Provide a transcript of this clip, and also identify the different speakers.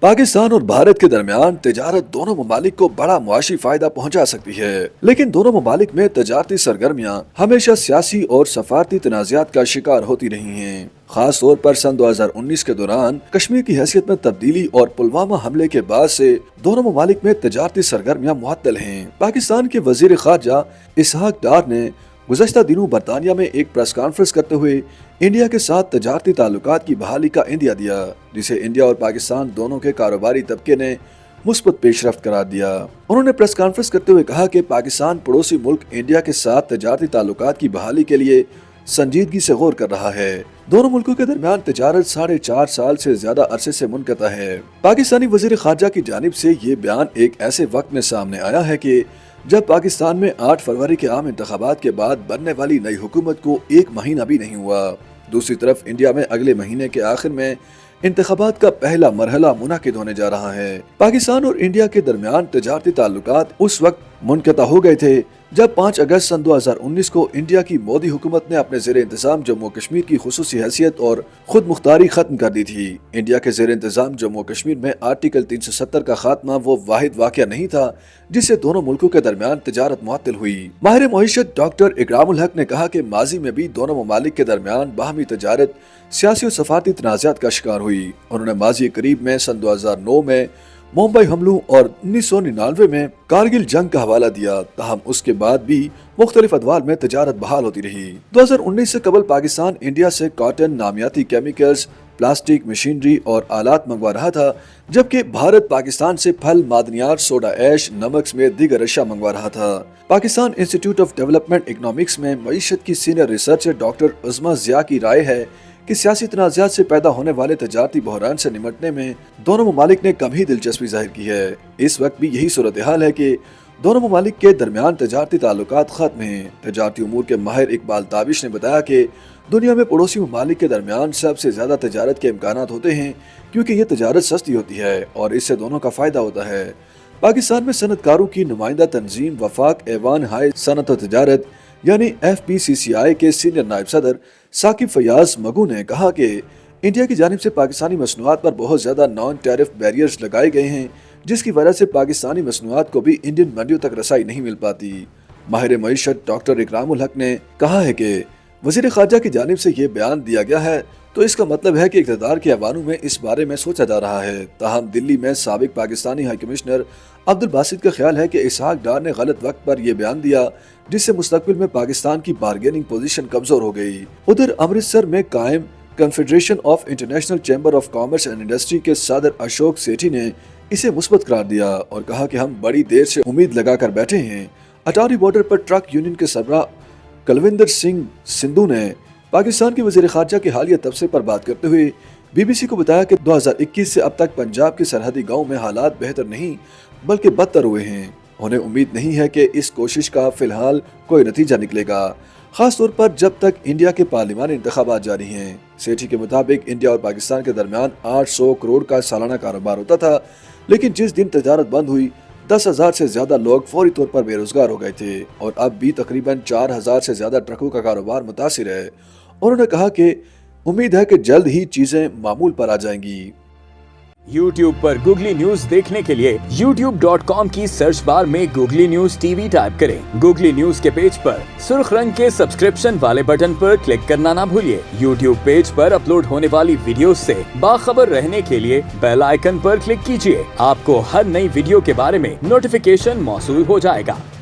Speaker 1: पाकिस्तान और भारत के दरमियान तजारत दोनों ममालिक को बड़ा मुआशी फायदा पहुंचा सकती है, लेकिन दोनों ममालिक में तजारती सरगर्मियां हमेशा सियासी और सफारती तनाज़ात का शिकार होती रही हैं। खास तौर पर सन 2019 के दौरान कश्मीर की हैसियत में तब्दीली और पुलवामा हमले के बाद से दोनों ममालिक में तजारती सरगर्मियां मुअत्तल हैं। पाकिस्तान के वजीर खारजा इसहाक डार ने गुज़श्ता दिनों बरतानिया में एक प्रेस कॉन्फ्रेंस करते हुए इंडिया के साथ तजारती ताल्लुकात की बहाली का इंदिया दिया, जिसे इंडिया और पाकिस्तान दोनों के कारोबारी तबके ने मुस्बत पेशरफ्त करार दिया। उन्होंने प्रेस कॉन्फ्रेंस करते हुए कहा कि पाकिस्तान पड़ोसी मुल्क इंडिया के साथ तजारती ताल्लुकात की बहाली के लिए संजीदगी से गौर कर रहा है। दोनों मुल्कों के दरमियान तजारत 4.5 साल से ज्यादा अरसे से मुनक़ता है। पाकिस्तानी वज़ीर ख़ारजा की जानिब से ये बयान एक ऐसे वक्त में सामने आया है कि जब पाकिस्तान में 8 फरवरी के आम इंतखाबात के बाद बनने वाली नई हुकूमत को 1 महीना भी नहीं हुआ। दूसरी तरफ इंडिया में अगले महीने के आखिर में इंतखाबात का पहला मरहला मुनाकिद होने जा रहा है। पाकिस्तान और इंडिया के दरमियान तजारती ताल्लुकात उस वक्त मुनक़ता हो गए थे जब 5 अगस्त सन 2019 को इंडिया की मोदी हुकूमत ने अपने ज़ेर इंतज़ाम जम्मू कश्मीर की खुसूसी हैसियत और खुद मुख्तारी खत्म कर दी थी। इंडिया के ज़ेर इंतज़ाम जम्मू कश्मीर में आर्टिकल 370 का खात्मा वो वाहिद वाक़या नहीं था जिससे दोनों मुल्कों के दरमियान तजारत मुअत्तल हुई। माहिर मईशत डॉक्टर इकरामुल हक ने कहा कि माजी में भी दोनों ममालिक के दरमियान बाहमी तजारत सियासी और सफारती तनाज़ात का शिकार हुई। उन्होंने माजी करीब में सन 2009 में मुंबई हमलों और 1999 में कारगिल जंग का हवाला दिया, ताहम उसके बाद भी मुख्तलिफ अदवार में तजारत बहाल होती रही। 2019 से कबल पाकिस्तान इंडिया से कॉटन, नामियाती केमिकल्स, प्लास्टिक, मशीनरी और आलात मंगवा रहा था, जबकि भारत पाकिस्तान से फल, मादनियात, सोडा ऐश, नमक समेत दीगर अशिया मंगवा रहा था। Pakistan institute of development economics में मईशत की सीनियर रिसर्चर डॉक्टर उज़मा ज़िया की राय है कि सियासी तनाज़ात से पैदा होने वाले तजारती बहरान से निमटने में दोनों ममालिक ने कम ही दिलचस्पी जाहिर की है। इस वक्त भी यही सूरत हाल है कि दोनों ममालिक के दरमियान तजारती ताल्लुकात खत्म हैं। तजारती उमूर के माहिर इकबाल ताबिश ने बताया कि दुनिया में पड़ोसी ममालिक के दरमियान सबसे ज्यादा तजारत के इम्कानात होते हैं, क्योंकि ये तजारत सस्ती होती है और इससे दोनों का फायदा होता है। पाकिस्तान में सनतकारों की नुमाइंदा तंजीम वफाक ऐवान हाय सनत व तजारत यानी FPCCI के सीनियर नायब सदर साकिब फयाज मगू ने कहा कि इंडिया की जानिब से पाकिस्तानी मसनूआत पर बहुत ज्यादा नॉन टैरिफ बैरियर्स लगाए गए हैं, जिसकी वजह से पाकिस्तानी मसनूआत को भी इंडियन मंडियों तक रसाई नहीं मिल पाती। माहिर मईशत डॉक्टर इकरामुल हक ने कहा है कि वज़ीर ख़ारजा की जानिब से ये बयान दिया गया है तो इसका मतलब है कि इक़्तिदार के ऐवानों में इस बारे में सोचा जा रहा है। ताहम दिल्ली में साबिक पाकिस्तानी हाई कमिश्नर अब्दुल बासित का ख्याल है कि इसहाक डार ने गलत वक्त पर यह बयान दिया, जिससे मुस्तकबिल में पाकिस्तान की बारगेनिंग पोजीशन कमजोर हो गई। उधर अमृतसर में कायम confederation of international chamber of commerce and industry के सदर अशोक सेठी ने इसे मुस्बत करार दिया और कहा कि हम बड़ी देर से उम्मीद लगाकर बैठे हैं। अटारी बॉर्डर पर ट्रक यूनियन के सरबराह कुलविंदर सिंह सिंधु ने पाकिस्तान के वज़ीर ख़ारजा के हालिया तबसरे पर बात करते हुए BBC को बताया कि 2021 से अब तक पंजाब के सरहदी गाँव में हालात बेहतर नहीं बल्कि बदतर हुए हैं। उन्हें उम्मीद नहीं है कि इस कोशिश का फिलहाल कोई नतीजा निकलेगा, खास तौर पर जब तक इंडिया के पार्लिमानी इंतखाबात जारी हैं। सेठी के मुताबिक इंडिया और पाकिस्तान के दरमियान 800 करोड़ का सालाना कारोबार होता था, लेकिन जिस दिन तजारत बंद हुई 10,000 से ज्यादा लोग फौरी तौर पर बेरोजगार हो गए थे और अब भी तकरीबन 4,000 से ज्यादा ट्रकों का कारोबार मुतासिर है। उन्होंने कहा कि उम्मीद है कि जल्द ही चीजें मामूल पर आ जाएंगी।
Speaker 2: YouTube पर गूगली न्यूज देखने के लिए youtube.com की सर्च बार में गूगली न्यूज TV टाइप करें। गूगली न्यूज के पेज पर सुर्ख रंग के सब्सक्रिप्शन वाले बटन पर क्लिक करना ना भूलिए। YouTube पेज पर अपलोड होने वाली वीडियोस से बाखबर रहने के लिए बेल आइकन पर क्लिक कीजिए। आपको हर नई वीडियो के बारे में नोटिफिकेशन मौसूल हो जाएगा।